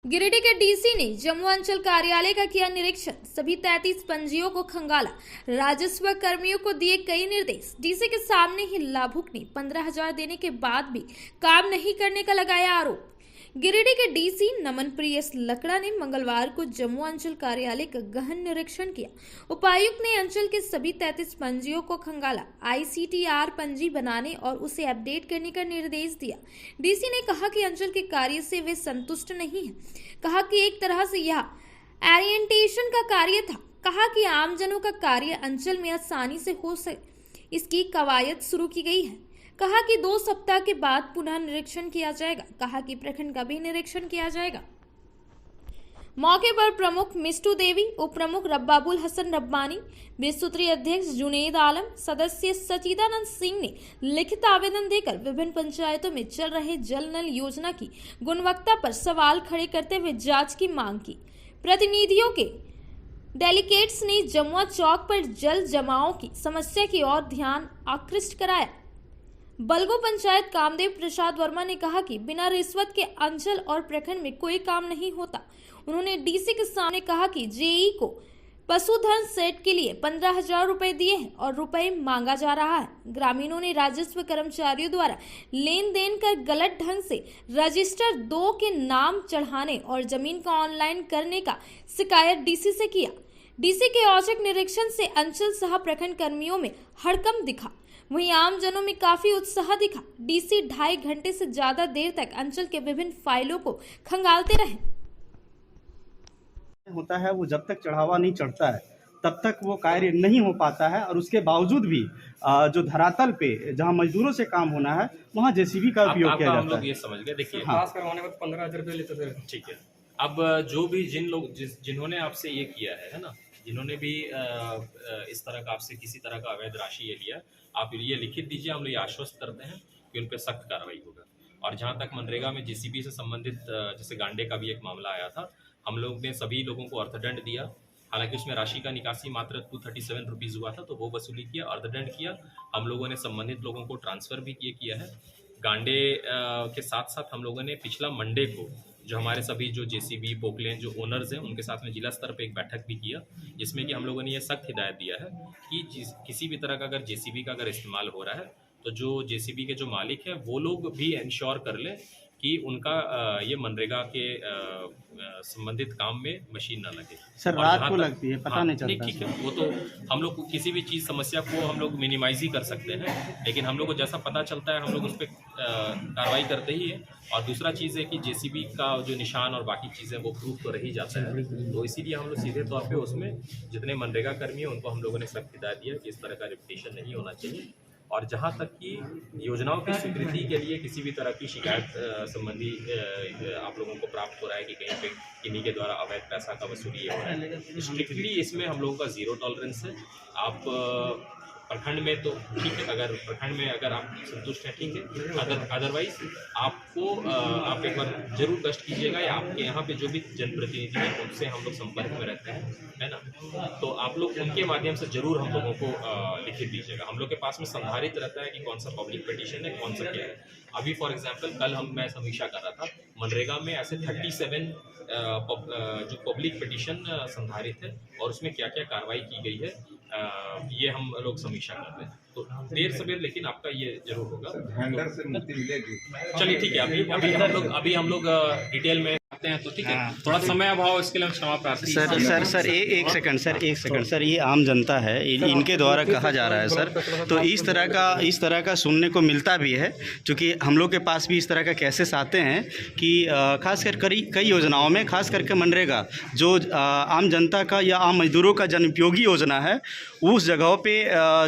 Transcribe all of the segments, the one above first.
गिरिडीह के डीसी ने जम्मू अंचल कार्यालय का किया निरीक्षण। सभी 33 पंजियों को खंगाला। राजस्व कर्मियों को दिए कई निर्देश। डीसी के सामने ही लाभुक ने 15,000 देने के बाद भी काम नहीं करने का लगाया आरोप। गिरिडीह के डीसी नमन प्रियस लकड़ा ने मंगलवार को जम्मू अंचल कार्यालय का गहन निरीक्षण किया। उपायुक्त ने अंचल के सभी 33 पंजियों को खंगाला, ICTR पंजी बनाने और उसे अपडेट करने का निर्देश दिया। डीसी ने कहा कि अंचल के कार्य से वे संतुष्ट नहीं हैं। कहा कि एक तरह से यह ओरिएंटेशन का कार्य था। कहा कि आमजनों का कार्य अंचल में आसानी से हो सके, इसकी कवायद शुरू की गई है। कहा कि 2 सप्ताह के बाद पुनः निरीक्षण किया जाएगा। कहा कि प्रखंड का भी निरीक्षण किया जाएगा। मौके पर प्रमुख मिस्टू देवी, उप प्रमुख रब्बाबुल हसन रब्बानी, विस्तृत अध्यक्ष जुनेद आलम, सदस्य सचिदानंद सिंह ने लिखित आवेदन देकर विभिन्न पंचायतों में चल रहे जल नल योजना की गुणवत्ता पर सवाल खड़े करते हुए जांच की मांग की। प्रतिनिधियों के डेलीगेट्स ने जमुआ चौक पर जल जमाव की समस्या की ओर ध्यान आकृष्ट कराया। बलगो पंचायत कामदेव प्रसाद वर्मा ने कहा कि बिना रिश्वत के अंचल और प्रखंड में कोई काम नहीं होता। उन्होंने डीसी के सामने कहा कि जेई को पशुधन सेट के लिए 15,000 रुपए दिए हैं और रुपए मांगा जा रहा है। ग्रामीणों ने राजस्व कर्मचारियों द्वारा लेन देन कर गलत ढंग से रजिस्टर 2 के नाम चढ़ाने और जमीन का ऑनलाइन करने का शिकायत डीसी से किया। डीसी के औचक निरीक्षण से अंचल सह प्रखंड कर्मियों में हड़कंप दिखा, वहीं आमजनों में काफी उत्साह दिखा। डीसी 2.5 घंटे से ज्यादा देर तक अंचल के विभिन्न फाइलों को खंगालते रहे। होता है वो जब तक चढ़ावा नहीं चढ़ता है तब तक वो कार्य नहीं हो पाता है, और उसके बावजूद भी जो धरातल पे जहां मजदूरों से काम होना है वहां जेसीबी का उपयोग किया जाता है। हम लोग ये समझ गए। देखिए, पास करवाने में 15,000 रुपये लेते थे। ठीक है। अब जो भी जिन्होंने आपसे ये किया है ना, जिन्होंने भी इस तरह का आपसे किसी तरह का अवैध राशि ये लिया, आप ये लिखित दीजिए। हम लोग ये आश्वस्त करते हैं कि उन पर सख्त कार्रवाई होगा। और जहाँ तक मनरेगा में जेसीबी से संबंधित जैसे गांडे का भी एक मामला आया था, हम लोग ने सभी लोगों को अर्थदंड दिया। हालांकि उसमें राशि का निकासी मात्र 237 रुपीज़ हुआ था, तो वो वसूली किया, अर्थदंड किया। हम लोगों ने संबंधित लोगों को ट्रांसफ़र भी किया है। गांडे के साथ साथ हम लोगों ने पिछला मंडे को जो हमारे सभी जो जेसीबी पोकलेन जो ओनर्स हैं उनके साथ में जिला स्तर पे एक बैठक भी किया, जिसमें कि हम लोगों ने ये सख्त हिदायत दिया है कि किसी भी तरह का अगर जेसीबी का अगर इस्तेमाल हो रहा है तो जो जेसीबी के जो मालिक हैं वो लोग भी इंश्योर कर लें कि उनका ये मनरेगा के संबंधित काम में मशीन ना लगे। सर रात को लगती है, पता नहीं चलता। ठीक है, वो तो हम लोग किसी भी चीज़ समस्या को हम लोग मिनिमाइज ही कर सकते हैं, लेकिन हम लोग को जैसा पता चलता है हम लोग उस पर कार्रवाई करते ही हैं। और दूसरा चीज़ है कि जेसीबी का जो निशान और बाकी चीज़ें वो प्रूफ तो रह ही जाता है, तो इसीलिए हम लोग सीधे तौर पे उसमें जितने मनरेगा कर्मी हैं उनको हम लोगों ने सख्त हिदायत दिया कि इस तरह का रिपीटेशन नहीं होना चाहिए। और जहाँ तक कि योजनाओं की स्वीकृति के लिए किसी भी तरह की शिकायत संबंधी आप लोगों को प्राप्त हो रहा है कि कहीं पे किन्हीं के द्वारा अवैध पैसा का वसूली हो रहा है, स्ट्रिक्टली इसमें हम लोगों का 0 टॉलरेंस है। आप प्रखंड में तो ठीक है, अगर प्रखंड में अगर आप संतुष्ट हैं ठीक है, अदरवाइज आपको आप एक बार जरूर कष्ट कीजिएगा, या आपके यहाँ पे जो भी जनप्रतिनिधि हैं उनसे हम लोग संपर्क में रहते हैं, है ना, तो आप लोग उनके माध्यम से जरूर हम लोगों को लिखित दीजिएगा। हम लोग के पास में संधारित रहता है कि कौन सा पब्लिक पिटीशन है, कौन सा क्या है। अभी फॉर एग्जाम्पल कल मैं समीक्षा कर रहा था, मनरेगा में ऐसे 37 जो पब्लिक पिटीशन संधारित है और उसमें क्या क्या कार्रवाई की गई है, ये हम लोग समीक्षा कर रहे हैं। तो देर सवेर लेकिन आपका ये जरूर होगा। से मुक्ति मिलेगी। चलिए ठीक है, अभी हम लोग डिटेल में आते हैं, तो ठीक है, थोड़ा समय अभाव इसके लिए हम क्षमा प्रार्थी। सर एक सेकंड सर, ये आम जनता है, इनके द्वारा कहा जा रहा है सर, तो इस तरह का सुनने को मिलता भी है, क्योंकि हम लोग के पास भी इस तरह का केसेस आते हैं कि खासकर कई योजनाओं में, खास करके मनरेगा जो आम जनता का या आम मजदूरों का जनउपयोगी योजना है, उस जगहों पे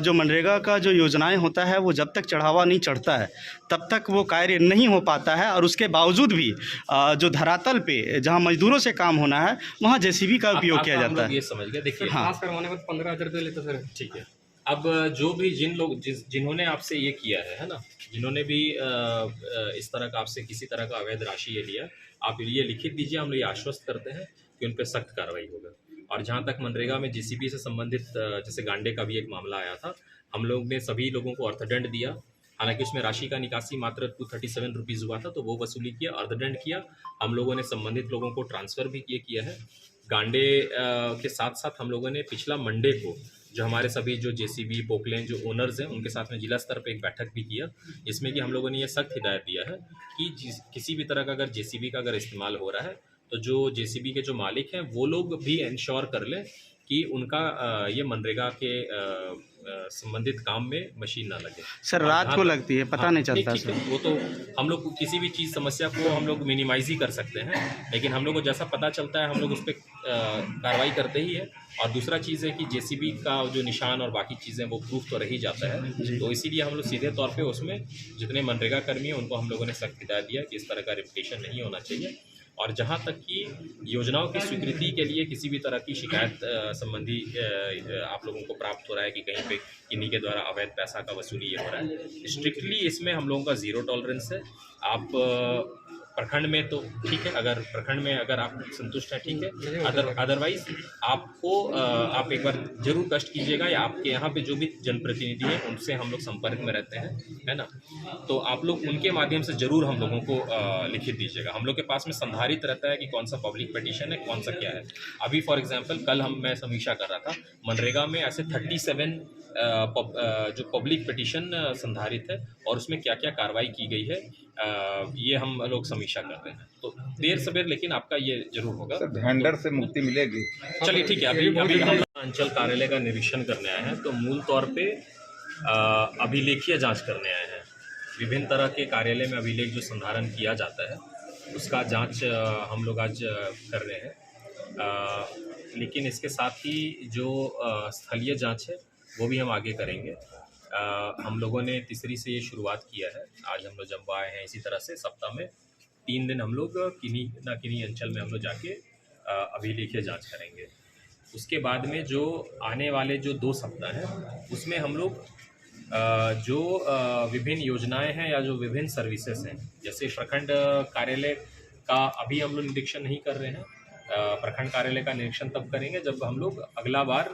जो मनरेगा का जो योजनाएं होता है वो जब तक चढ़ावा नहीं चढ़ता है तब तक वो कार्य नहीं हो पाता है, और उसके बावजूद भी जो धरातल पे जहां मजदूरों से काम होना है वहां जेसीबी का उपयोग किया जाता है। ये समझ गए। देखिए, पास करवाने में 15,000 रुपये लेते थे। ठीक है। अब जो भी जिन्होंने आपसे ये किया है ना, जिन्होंने भी इस तरह का आपसे किसी तरह का अवैध राशि ये लिया, आप ये लिखित दीजिए। हम लोग ये आश्वस्त करते हैं कि उन पर सख्त कार्रवाई होगा। और जहाँ तक मनरेगा में जेसीबी से संबंधित जैसे गांडे का भी एक मामला आया था, हम लोग ने सभी लोगों को अर्थदंड दिया। हालांकि उसमें राशि का निकासी मात्र 237 रुपीज़ हुआ था, तो वो वसूली किया, अर्धदंड किया। हम लोगों ने संबंधित लोगों को ट्रांसफ़र भी किया है। गांडे के साथ साथ हम लोगों ने पिछला मंडे को जो हमारे सभी जो जेसीबी पोकलेन जो ओनर्स हैं उनके साथ में जिला स्तर पर एक बैठक भी किया, जिसमें कि हम लोगों ने ये सख्त हिदायत दिया है कि किसी भी तरह का अगर जेसीबी का अगर इस्तेमाल हो रहा है तो जो जेसीबी के जो मालिक हैं वो लोग भी इंश्योर कर लें कि उनका ये मनरेगा के संबंधित काम में मशीन ना लगे। सर रात को लगती है, पता नहीं चलता ठीक है, वो तो हम लोग किसी भी चीज़ समस्या को हम लोग मिनिमाइज ही कर सकते हैं, लेकिन हम लोग को जैसा पता चलता है हम लोग उस पर कार्रवाई करते ही है। और दूसरा चीज़ है कि जेसीबी का जो निशान और बाकी चीज़ें वो प्रूफ तो रह ही जाता है, तो इसीलिए हम लोग सीधे तौर पे उसमें जितने मनरेगा कर्मी हैं उनको हम लोगों ने सख्त हिदायत दिया कि इस तरह का रिपीटेशन नहीं होना चाहिए। और जहाँ तक कि योजनाओं की स्वीकृति के लिए किसी भी तरह की शिकायत संबंधी आप लोगों को प्राप्त हो रहा है कि कहीं पे किन्हीं के द्वारा अवैध पैसा का वसूली ये हो रहा है, स्ट्रिक्टली इसमें हम लोगों का ज़ीरो टॉलरेंस है। आप प्रखंड में तो ठीक है, अगर प्रखंड में अगर आप संतुष्ट हैं ठीक है, अदरवाइज आपको आप एक बार जरूर कष्ट कीजिएगा, या आपके यहाँ पे जो भी जनप्रतिनिधि हैं उनसे हम लोग संपर्क में रहते हैं, है ना, तो आप लोग उनके माध्यम से जरूर हम लोगों को लिखित दीजिएगा। हम लोग के पास में संधारित रहता है कि कौन सा पब्लिक पिटीशन है, कौन सा क्या है। अभी फॉर एग्जाम्पल कल मैं समीक्षा कर रहा था, मनरेगा में ऐसे 37 जो पब्लिक पिटीशन संधारित है और उसमें क्या क्या कार्रवाई की गई है ये हम लोग समीक्षा कर रहे हैं। तो देर सवेर लेकिन आपका ये जरूर होगा। सर भेंडर से मुक्ति मिलेगी? चलिए ठीक है, अभी हम अंचल कार्यालय का निरीक्षण करने आए हैं, तो मूल तौर पे अभिलेखीय जांच करने आए हैं। विभिन्न तरह के कार्यालय में अभिलेख जो संधारण किया जाता है उसका जांच हम लोग आज कर रहे हैं, लेकिन इसके साथ ही जो स्थलीय जांच है वो भी हम आगे करेंगे। हम लोगों ने तीसरी से ये शुरुआत किया है। आज हम लोग जम्वा आए हैं, इसी तरह से सप्ताह में 3 दिन हम लोग किन्हीं ना किन्हीं अंचल में हम लोग जाके अभिलेखीय जांच करेंगे। उसके बाद में जो आने वाले जो 2 सप्ताह हैं उसमें हम लोग जो विभिन्न योजनाएं हैं या जो विभिन्न सर्विसेज हैं, जैसे प्रखंड कार्यालय का अभी हम लोग निरीक्षण नहीं कर रहे हैं। प्रखंड कार्यालय का निरीक्षण तब करेंगे जब हम लोग अगला बार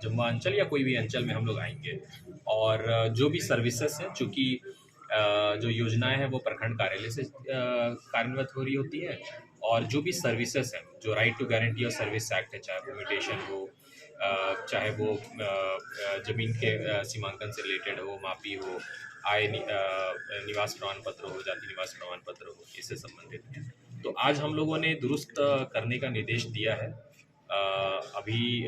जम्मू अंचल या कोई भी अंचल में हम लोग आएंगे। और जो भी सर्विसेज हैं, चूँकि जो योजनाएं हैं वो प्रखंड कार्यालय से कार्यान्वित हो रही होती हैं, और जो भी सर्विसेज हैं, जो राइट टू गारंटी और सर्विस एक्ट है, चाहे वो म्यूटेशन हो, चाहे वो ज़मीन के सीमांकन से रिलेटेड हो, मापी हो, आय निवास प्रमाण पत्र हो, जाति निवास प्रमाण पत्र हो, इससे संबंधित है। तो आज हम लोगों ने दुरुस्त करने का निर्देश दिया है। अभी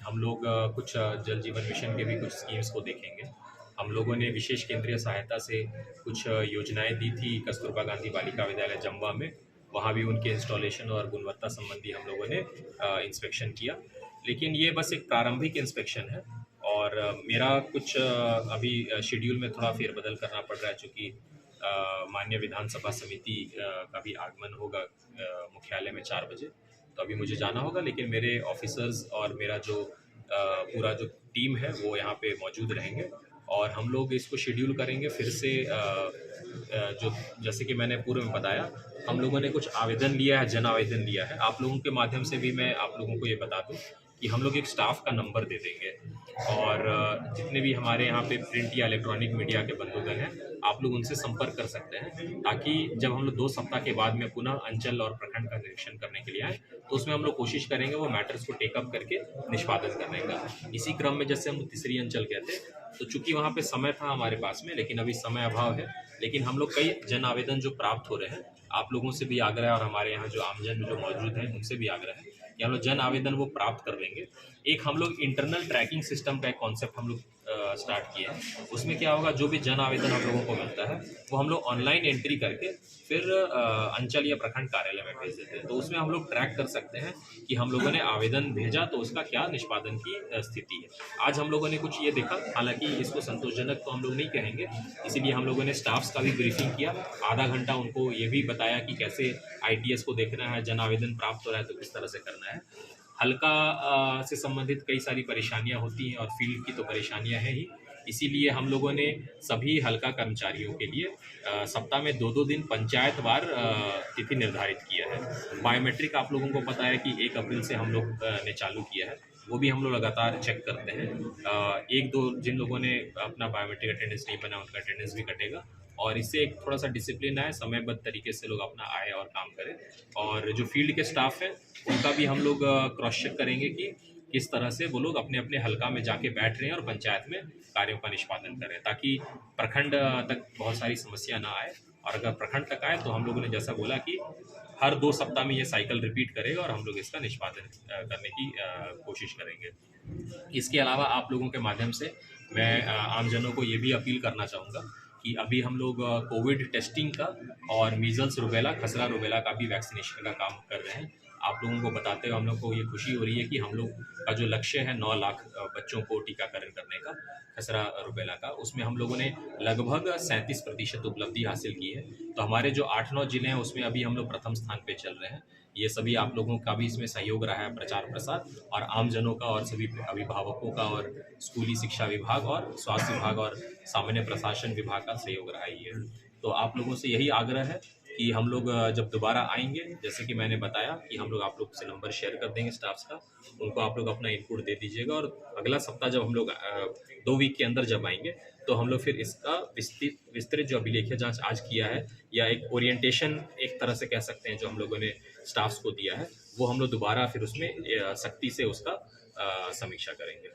हम लोग कुछ जल जीवन मिशन के भी कुछ स्कीम्स को देखेंगे। हम लोगों ने विशेष केंद्रीय सहायता से कुछ योजनाएं दी थी कस्तूरबा गांधी बालिका विद्यालय जम्वा में, वहाँ भी उनके इंस्टॉलेशन और गुणवत्ता संबंधी हम लोगों ने इंस्पेक्शन किया। लेकिन ये बस एक प्रारंभिक इंस्पेक्शन है, और मेरा कुछ अभी शेड्यूल में थोड़ा फेरबदल करना पड़ रहा है, चूँकि माननीय विधानसभा समिति का भी आगमन होगा मुख्यालय में 4 बजे, तो अभी मुझे जाना होगा। लेकिन मेरे ऑफिसर्स और मेरा जो पूरा जो टीम है वो यहाँ पे मौजूद रहेंगे, और हम लोग इसको शेड्यूल करेंगे फिर से। जो जैसे कि मैंने पूर्व में बताया, हम लोगों ने कुछ आवेदन लिया है, जन आवेदन लिया है। आप लोगों के माध्यम से भी मैं आप लोगों को ये बता दूँ कि हम लोग एक स्टाफ का नंबर दे देंगे, और जितने भी हमारे यहाँ पे प्रिंट या इलेक्ट्रॉनिक मीडिया के बंधुगण हैं, आप लोग उनसे संपर्क कर सकते हैं, ताकि जब हम लोग 2 सप्ताह के बाद में पुनः अंचल और प्रखंड का निरीक्षण करने के लिए आए तो उसमें हम लोग कोशिश करेंगे वो मैटर्स को टेकअप करके निष्पादन करने का। इसी क्रम में जैसे हम तीसरी अंचल गए थे, तो चूंकि वहाँ पे समय था हमारे पास में, लेकिन अभी समय अभाव है, लेकिन हम लोग कई जन आवेदन जो प्राप्त हो रहे हैं, आप लोगों से भी आग्रह है और हमारे यहाँ जो आमजन जो मौजूद हैं उनसे भी आग्रह है कि हम लोग जन आवेदन वो प्राप्त कर लेंगे। एक हम लोग इंटरनल ट्रैकिंग सिस्टम का एक कॉन्सेप्ट हम लोग स्टार्ट किए हैं। उसमें क्या होगा, जो भी जन आवेदन हम लोगों को मिलता है वो हम लोग ऑनलाइन एंट्री करके फिर अंचल या प्रखंड कार्यालय में भेज देते हैं। तो उसमें हम लोग ट्रैक कर सकते हैं कि हम लोगों ने आवेदन भेजा तो उसका क्या निष्पादन की स्थिति है। आज हम लोगों ने कुछ ये देखा, हालांकि इसको संतोषजनक तो हम लोग नहीं कहेंगे, इसीलिए हम लोगों ने स्टाफ्स का भी ब्रीफिंग किया। आधा घंटा उनको ये भी बताया कि कैसे ITS को देखना है, जन आवेदन प्राप्त हो रहा है तो किस तरह से करना है। हल्का से संबंधित कई सारी परेशानियां होती हैं और फील्ड की तो परेशानियां हैं ही, इसीलिए हम लोगों ने सभी हल्का कर्मचारियों के लिए सप्ताह में 2-2 दिन पंचायतवार तिथि निर्धारित किया है। बायोमेट्रिक आप लोगों को पता है कि 1 अप्रैल से हम लोग ने चालू किया है, वो भी हम लोग लगातार चेक करते हैं। एक दो जिन लोगों ने अपना बायोमेट्रिक अटेंडेंस नहीं बना उनका अटेंडेंस भी कटेगा और इससे एक थोड़ा सा डिसिप्लिन आए, समयबद्ध तरीके से लोग अपना आए और काम करें। और जो फील्ड के स्टाफ है उनका भी हम लोग क्रॉस चेक करेंगे कि किस तरह से वो लोग अपने अपने हलका में जाके बैठ रहे हैं और पंचायत में कार्यों का निष्पादन करें, ताकि प्रखंड तक बहुत सारी समस्या ना आए। और अगर प्रखंड तक आए तो हम लोगों ने जैसा बोला कि हर 2 सप्ताह में ये साइकिल रिपीट करेगा और हम लोग इसका निष्पादन करने की कोशिश करेंगे। इसके अलावा आप लोगों के माध्यम से मैं आमजनों को ये भी अपील करना चाहूँगा कि अभी हम लोग कोविड टेस्टिंग का और मीजल्स रुबेला, खसरा रुबेला का भी वैक्सीनेशन का काम कर रहे हैं। आप लोगों को बताते हुए हम लोग को ये खुशी हो रही है कि हम लोग का जो लक्ष्य है 9 लाख बच्चों को टीकाकरण करने का, खसरा रुबेला का, उसमें हम लोगों ने लगभग 37% उपलब्धि हासिल की है। तो हमारे जो 8-9 जिले हैं उसमें अभी हम लोग प्रथम स्थान पे चल रहे हैं। ये सभी आप लोगों का भी इसमें सहयोग रहा है, प्रचार प्रसार और आमजनों का और सभी अभिभावकों का और स्कूली शिक्षा विभाग और स्वास्थ्य विभाग और सामान्य प्रशासन विभाग का सहयोग रहा है ये। तो आप लोगों से यही आग्रह है कि हम लोग जब दोबारा आएंगे, जैसे कि मैंने बताया कि हम लोग आप लोग से नंबर शेयर कर देंगे स्टाफ्स का, उनको आप लोग अपना इनपुट दे दीजिएगा और अगला सप्ताह जब हम लोग 2 वीक के अंदर जब आएंगे तो हम लोग फिर इसका विस्तृत जो अभिलेख्य जांच आज किया है या एक ओरिएंटेशन एक तरह से कह सकते हैं जो हम लोगों ने स्टाफ्स को दिया है, वो हम लोग दोबारा फिर उसमें सख्ती से उसका समीक्षा करेंगे।